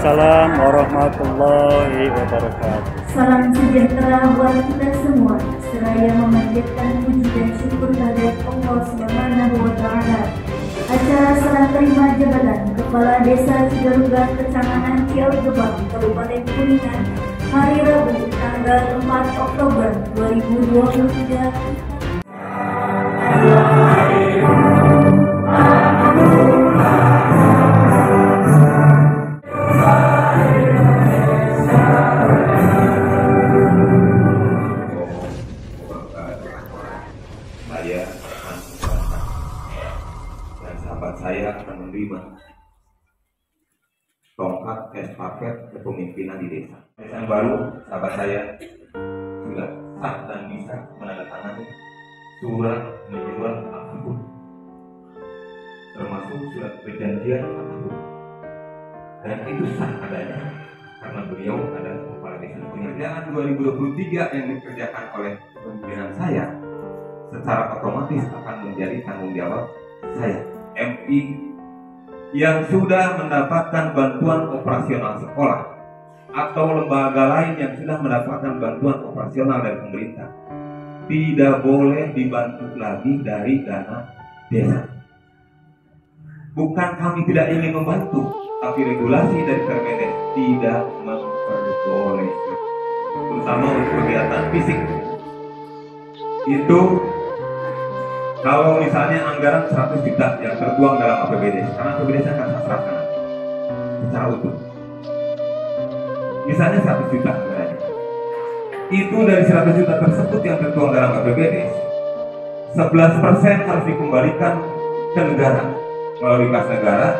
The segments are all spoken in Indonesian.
Waalaikumsalam warahmatullahi wabarakatuh. Salam sejahtera buat kita semua. Seraya memanjatkan puji dan syukur kehadirat Allah Subhanahu wa Ta'ala. Acara serah terima jabatan Kepala Desa Cidaruga, Kecamatan Ciauggebang, Kabupaten Kuningan, hari Rabu, tanggal 4 Oktober 2023. Saya dan sahabat saya akan menerima tongkat estafet kepemimpinan di desa. Desa yang baru, sahabat saya sudah sah dan bisa menandatangani surat menyurat apapun, termasuk surat perjanjian apapun, dan itu sah adanya karena beliau adalah kepala desa. Pekerjaan 2023 yang dikerjakan oleh pimpinan saya secara otomatis akan menjadi tanggung jawab saya, MI yang sudah mendapatkan bantuan operasional sekolah atau lembaga lain yang sudah mendapatkan bantuan operasional dari pemerintah tidak boleh dibantu lagi dari dana desa. Bukan kami tidak ingin membantu, tapi regulasi dari Permendes tidak memperbolehkan, terutama untuk kegiatan fisik. Itu kalau misalnya anggaran 100 juta yang tertuang dalam APBD, karena APBD akan saya serahkan secara utuh. Misalnya 100 juta anggarannya, itu dari 100 juta tersebut yang tertuang dalam APBD, 11% harus dikembalikan ke negara melalui kas negara,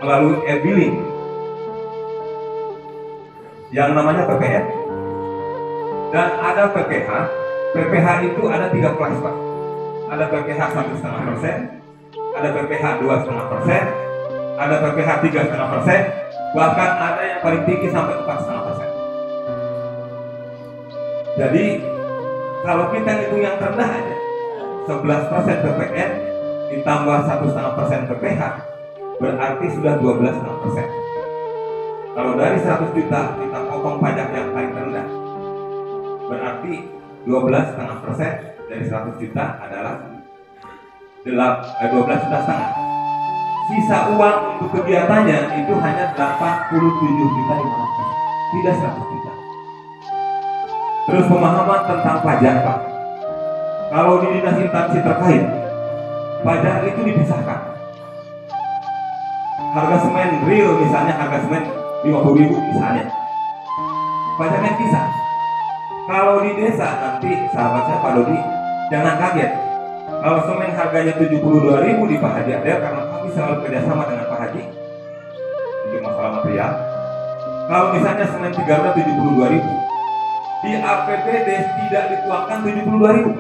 melalui e-billing yang namanya PPN. Dan ada PPH. PPH itu ada 3 kelas, Pak. Ada PPH 1,5%, ada PPH 2,5%, ada PPH 3,5%, bahkan ada yang paling tinggi sampai 4,5%. Jadi kalau kita hitung yang rendah aja, 11% PPN ditambah 1,5% PPH, berarti sudah 12,5%. Kalau dari 100 juta kita potong pajak yang paling rendah, berarti 12,5% dari 100 juta adalah 12,5 juta. Sisa uang untuk kegiatannya itu hanya 87.500.000, tidak 100 juta. Terus pemahaman tentang pajak, Pak. Kalau di dinas instansi terkait, pajak itu dipisahkan. Harga semen real misalnya, harga semen 50.000 misalnya, pajaknya pisah. Kalau di desa nanti sahabat saya Pak Dodi, jangan kaget kalau semen harganya 72.000 di Pak Haji ada, karena kami selalu kerjasama dengan Pak Haji untuk masalah material. Kalau misalnya semen 372.000 di APBD tidak dituangkan 72.000,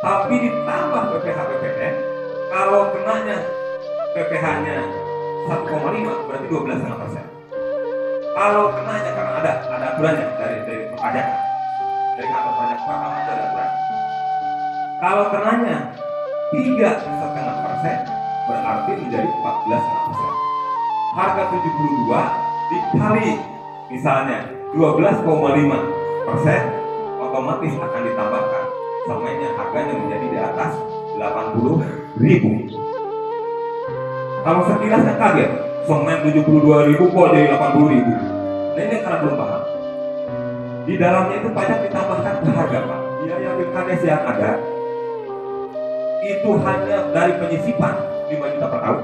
tapi ditambah PPH PPN. Kalau kenanya PPH-nya 1,5 berarti 12,5%. Kalau kenanya, karena ada aturannya dari pajak, dari kantor pajak Paham ada aturan. Kalau kenanya 3,5% berarti menjadi 14,5%. Harga 72 dikali misalnya 12,5%, otomatis akan ditambahkan semennya, harganya menjadi di atas 80.000. Kalau sekilas kan kaget, semen 72.000 kok jadi 80.000. Nah ini karena belum paham. Di dalamnya itu pajak ditambahkan ke harga, Pak. Biaya pilkades yang ada itu hanya dari penyisipan 5 juta per tahun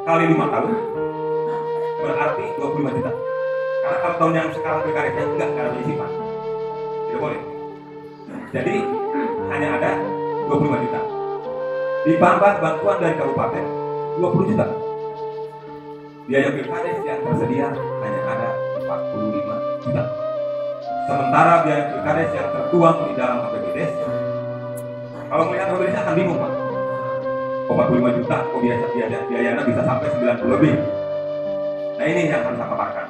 kali 5 tahun berarti 25 juta. Karena kalau tahun yang sekarang pilkadesnya enggak ada penyisipan, tidak boleh. Jadi hanya ada 25 juta. Ditambah bantuan dari kabupaten 20 juta. Biaya pilkades yang tersedia hanya ada 45 juta. Sementara biaya pilkades yang tertuang di dalam APBD, kalau melihat APBD akan bingung, Pak. 45 juta, kok biayanya bisa sampai 90 lebih. Nah ini yang harus saya paparkan.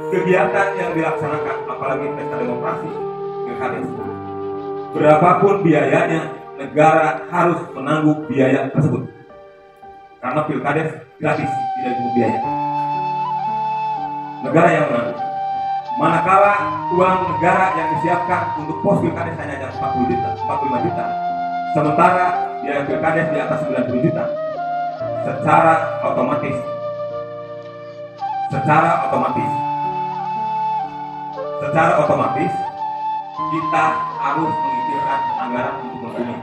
Kegiatan yang dilaksanakan, apalagi pesta demokrasi, pilkades, berapapun biayanya, negara harus menanggung biaya tersebut. Karena pilkades gratis, tidak dipungut biaya. negara yang menanggung. Manakala uang negara yang disiapkan untuk pos pilkades hanya 40 juta, 45 juta, sementara biaya pilkades di atas 90 juta, secara otomatis kita harus mengitirkan anggaran untuk mempunyai.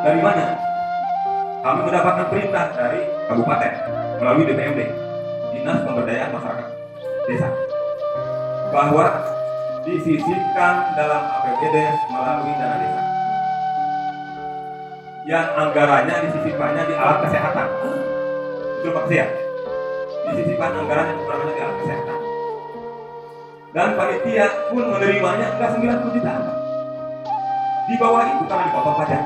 Dari mana? Kami mendapatkan perintah dari kabupaten melalui DPMD, Dinas Pemberdayaan Masyarakat Desa, bahwa disisipkan dalam APBD melalui dana desa yang anggarannya disisipkannya di alat kesehatan. Betul Pak Sia? Disisipkan anggarannya di alat kesehatan. Dan panitia pun menerimanya enggak 90 juta. Di bawah itu karena dipotong pajak.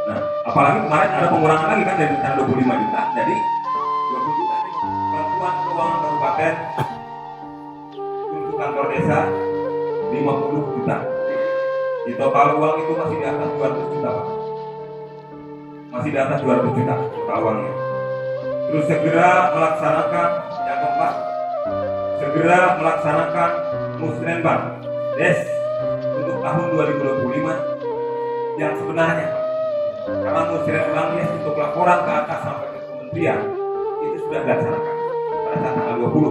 Nah, apalagi kemarin ada pengurangan lagi kan dari 25 juta jadi 20 juta nih. Bantuan keuangan kabupaten untuk kantor desa 50 juta. Di total uang itu masih di atas 200 juta Pak. Masih di atas 200 juta total uangnya. Terus segera melaksanakan Musrenbang Des untuk tahun 2025 yang sebenarnya karena Musrenbang Des untuk laporan ke atas sampai ke kementerian itu sudah dilaksanakan pada saat tanggal 20.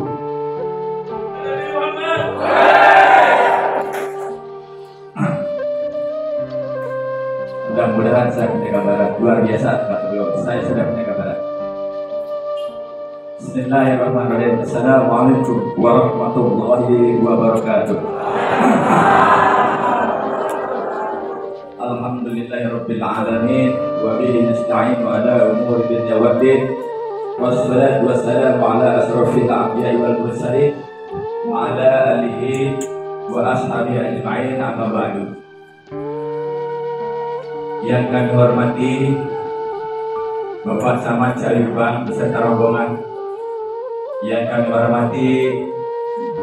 Mudah-mudahan saya punya gambaran luar biasa Pak Beliau. Saya sudah punya gambaran. Bismillahirrahmanirrahim. Assalamualaikum warahmatullahi wabarakatuh. Alhamdulillahirabbil alamin wa bihi nasta'in ala umuri dunya waddin. Wassalatu wassalamu ala asrofil anbiya'i wal mursalin wa ala alihi wa ashabihi ajma'in, amma ba'du. Yang kami hormati Bapak Camat Ciawigebang beserta rombongan, yang kami hormati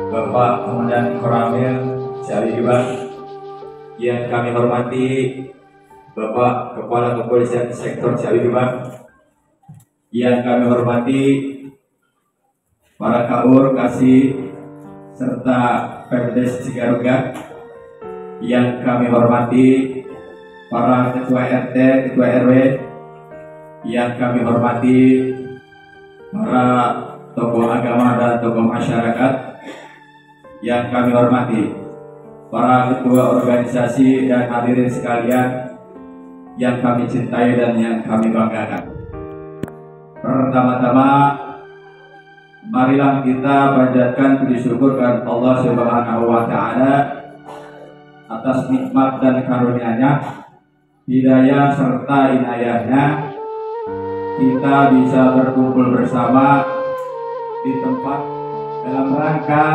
Bapak Komandan Koramil Ciawigebang, yang kami hormati Bapak Kepala Kepolisian Sektor Ciawigebang, yang kami hormati para KUR, Kasih, serta Perdes Cigaruga, yang kami hormati para ketua RT, ketua RW, yang kami hormati para tokoh agama dan tokoh masyarakat, yang kami hormati para ketua organisasi dan hadirin sekalian yang kami cintai dan yang kami banggakan. Pertama-tama, marilah kita panjatkan puji syukur kepada Allah Subhanahu wa Ta'ala atas nikmat dan karunia-Nya, hidayah serta inayahnya, kita bisa berkumpul bersama di tempat dalam rangka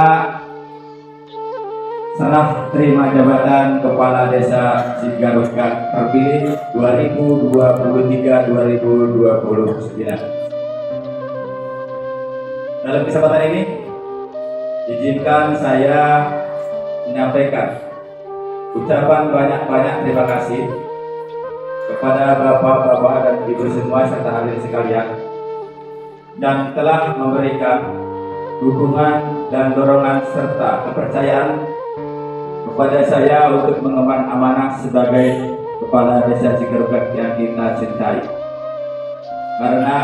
serah terima jabatan Kepala Desa Cigaruga terpilih 2023-2029. Dalam kesempatan ini, izinkan saya menyampaikan ucapan banyak-banyak terima kasih kepada bapak-bapak dan ibu semua serta hadirin sekalian yang telah memberikan dukungan dan dorongan serta kepercayaan kepada saya untuk mengemban amanah sebagai Kepala Desa Cigaruga yang kita cintai. Karena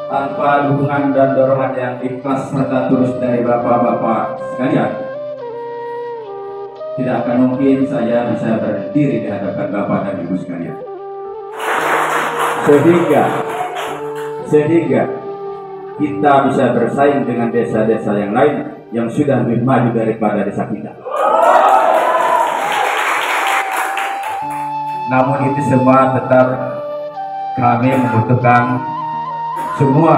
tanpa dukungan dan dorongan yang ikhlas serta tulus dari bapak-bapak sekalian, tidak akan mungkin saya bisa berdiri di hadapan Bapak dan Ibu sekalian. Sehingga kita bisa bersaing dengan desa-desa yang lain yang sudah lebih maju daripada desa kita. Namun itu semua tetap kami membutuhkan semua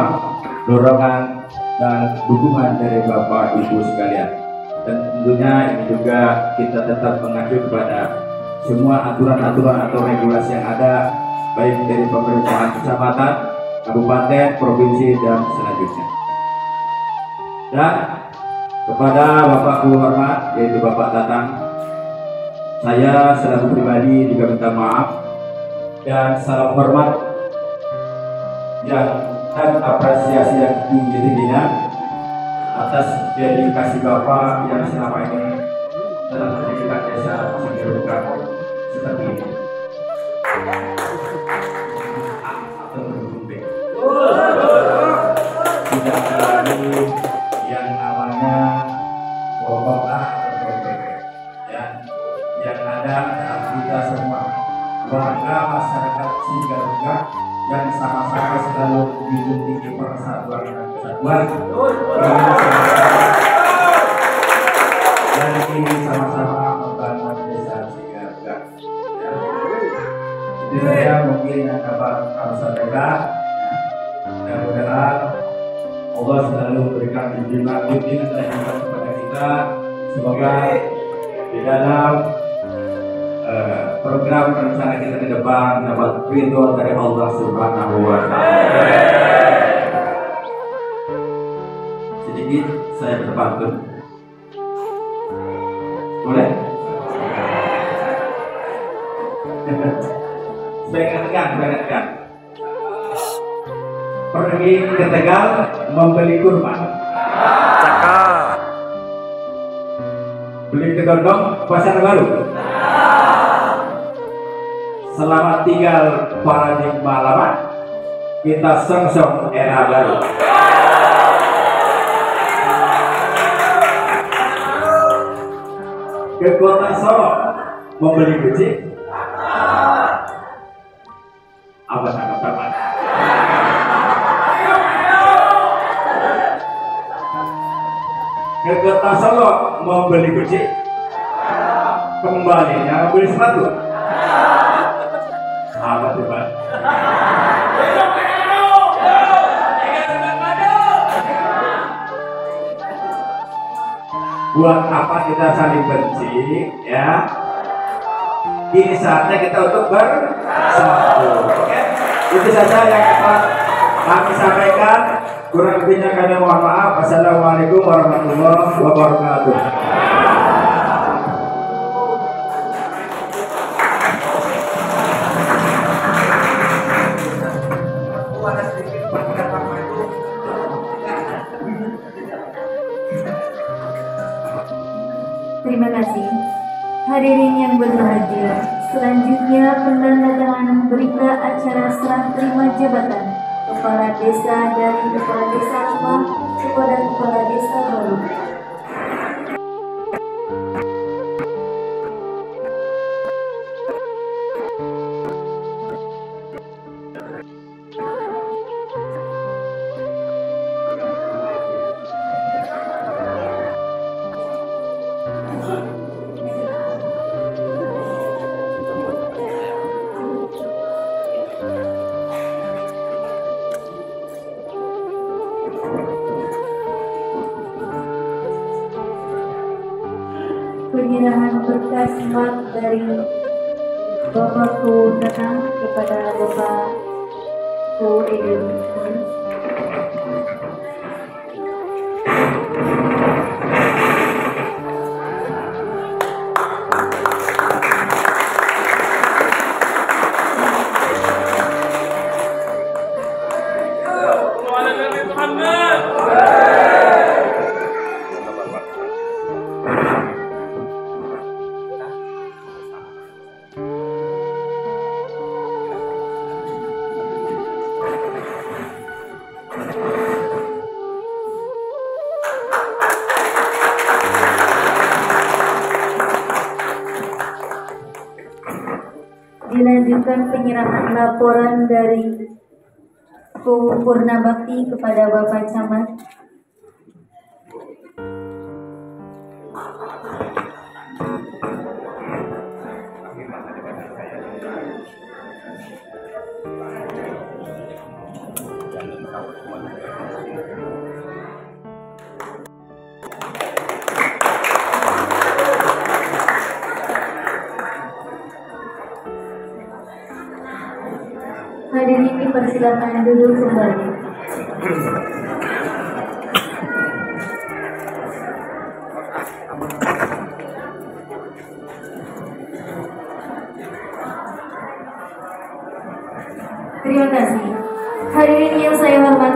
dorongan dan dukungan dari Bapak Ibu sekalian. Dan tentunya ini juga kita tetap mengacu kepada semua aturan-aturan atau regulasi yang ada, baik dari pemerintahan kecamatan, kabupaten, provinsi, dan selanjutnya. Dan kepada Bapak hormat, yaitu Bapak Tatang, saya selaku pribadi juga minta maaf dan salam hormat yang dan apresiasi yang tinggi-tingginya atas dedikasi Bapak yang selama ini dalam pendidikan desa Cigerukan seperti ini. Tidak ada lagi yang namanya pokok A atau PP, ya. Yang ada adalah kita semua warga masyarakat Cigerukan yang sama-sama selalu menjunjung tinggi persatuan dan kesatuan dan ingin sama-sama membangun desa Cigerukan. Itu saja mungkin yang dapat kami sampaikan. Mudah-mudahan Allah selalu memberikan bimbingan dan hikmat kepada kita. Semoga di dalam program rencana kita ke depan dapat ridho dari Allah Subhanahu wa Ta'ala. Sedikit saya berpantun. Boleh? Supaya tegang. Pergi ke Tegal membeli kurma. Cakap. Beli ke Gondong Pasar Baru. Selamat tinggal paradigma lama, kita sengsong era baru. Ke Kota Solo membeli kucing. Apa tangkap teman? Ke Kota Solo membeli kucing. Kembalinya membeli sepatu. Apa tuh Pak? Buat apa kita saling benci, ya? Ini saatnya kita untuk bersatu. Oke? Itu saja yang dapat kami sampaikan. Kurang lebihnya kami mohon maaf. Wassalamualaikum warahmatullahi wabarakatuh. Terima kasih. Hadirin yang berbahagia, selanjutnya penandatanganan berita acara serah terima jabatan Kepala Desa dari Kepala Desa Lama kepada Kepala Desa Baru. Penyerahan berkas mat dari Bapak Ku Datang kepada Bapak Ku Edwin. Dilanjutkan penyerahan laporan dari Purna Bakti kepada Bapak Camat. Hadirin dipersilakan duduk kembali. Terima kasih. Hadirin yang saya hormati,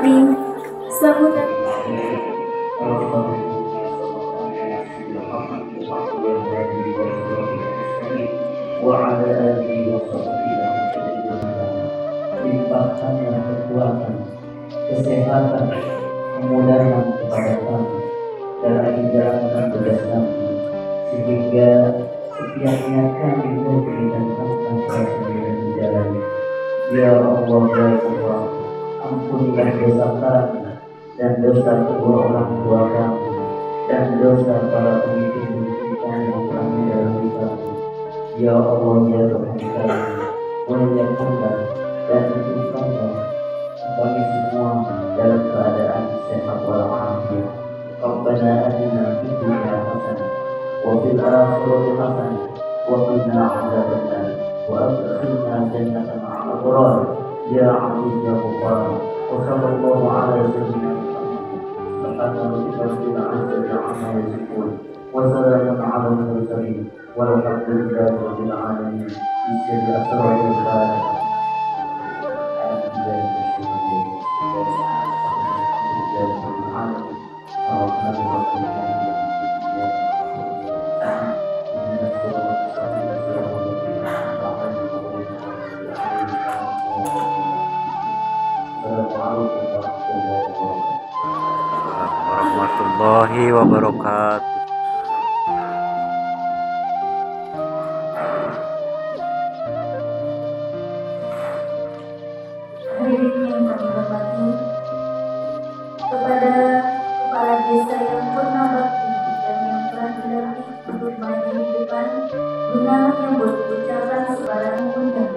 وعلى آله وصحبه limpahkanlah kekuatan, kesehatan, kemudahan kepada kami dalam menjalankan tugas kami, sehingga setiap niat kami murni dan tanpa rasa dan menjalani. Ya Allah, ya Allah, ampunilah dosa kami dan dosa kedua orang tua kami dan dosa para pemimpin kita yang telah mendahului kami. Ya Allah, ya Tuhan kami, muliakanlah dan hidupkanlah kami semua dalam keadaan sehat walafiat. Rabbana atina fid dunya hasanah wa fil akhirati hasanah wa qina adzabannar wa adkhilna jannatan ma'al abrar ya aziz ya ghaffar. Wa sallallahu ala sayyidina Muhammad subhanahu wa ta'ala wa salamun ala al-mursalin walhamdulillahi rabbil alamin. Bismillahirrahmanirrahim. warahmatullahi wabarakatuh. Hadirin yang kami hormati, kepada kepala desa yang pernah bakti dan yang telah dilantik untuk maju di depan guna menyambut ucapan sebarang undang.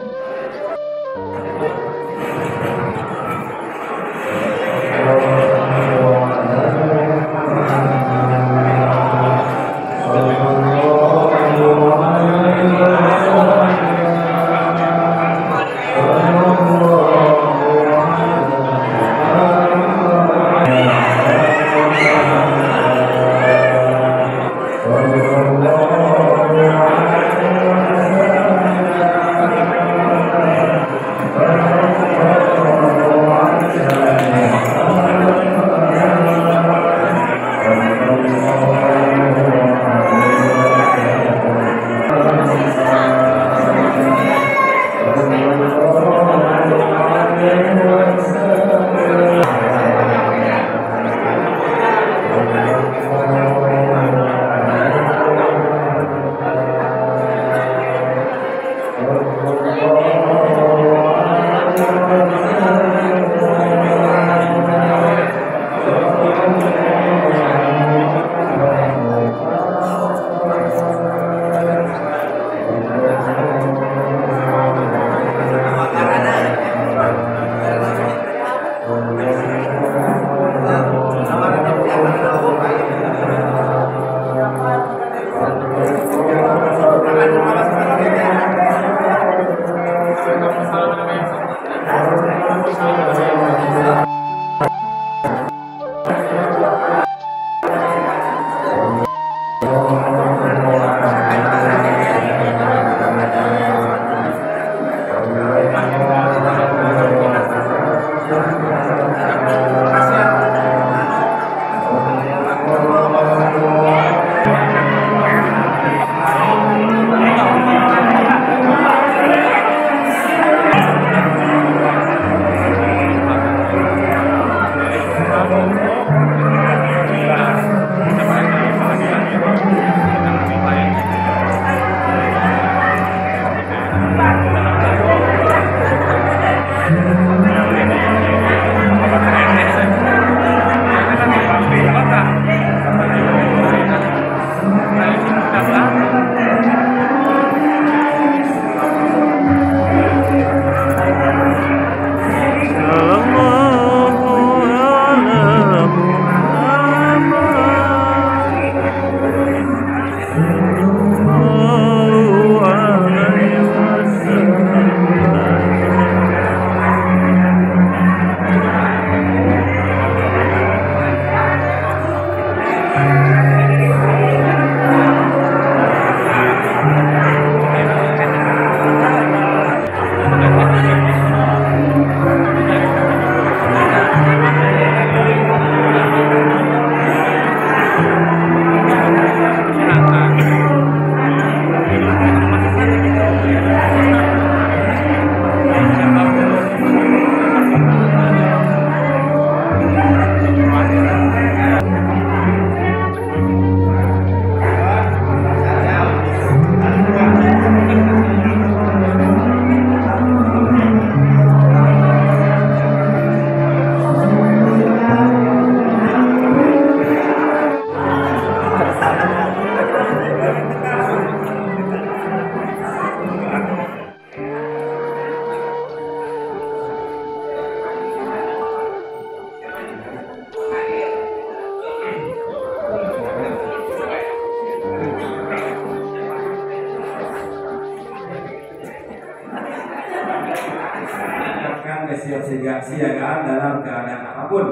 kesiapsiagaan dalam keadaan apapun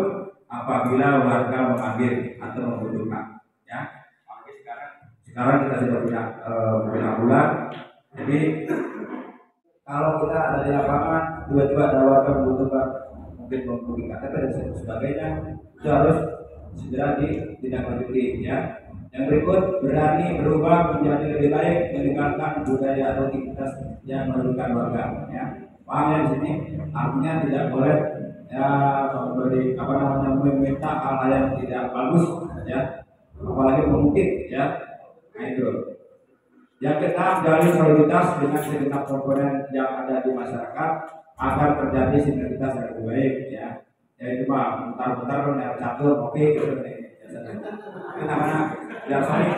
apabila warga memanggil atau membutuhkan. Ya, oke, sekarang kita sudah punya bulan. Jadi kalau kita ada di lapangan, tiba-tiba ada warga membutuhkan, mungkin memiliki KTP dan sebagainya, itu harus segera ditindaklanjuti. Ya. Yang berikut, berani berubah menjadi lebih baik, meninggalkan budaya atau aktivitas yang merugikan warga. Ya. Paham ya di sini? Artinya tidak boleh ya memberi meminta hal yang tidak bagus, ya, apalagi mengungkit, ya. Nah, itu. Yang keenam, jalin soliditas dengan segenap komponen yang ada di masyarakat agar terjadi sinergitas yang lebih baik, ya. Yaitu mah bentar-bentar kan catur kopi gitu nih. Biasanya. Biasanya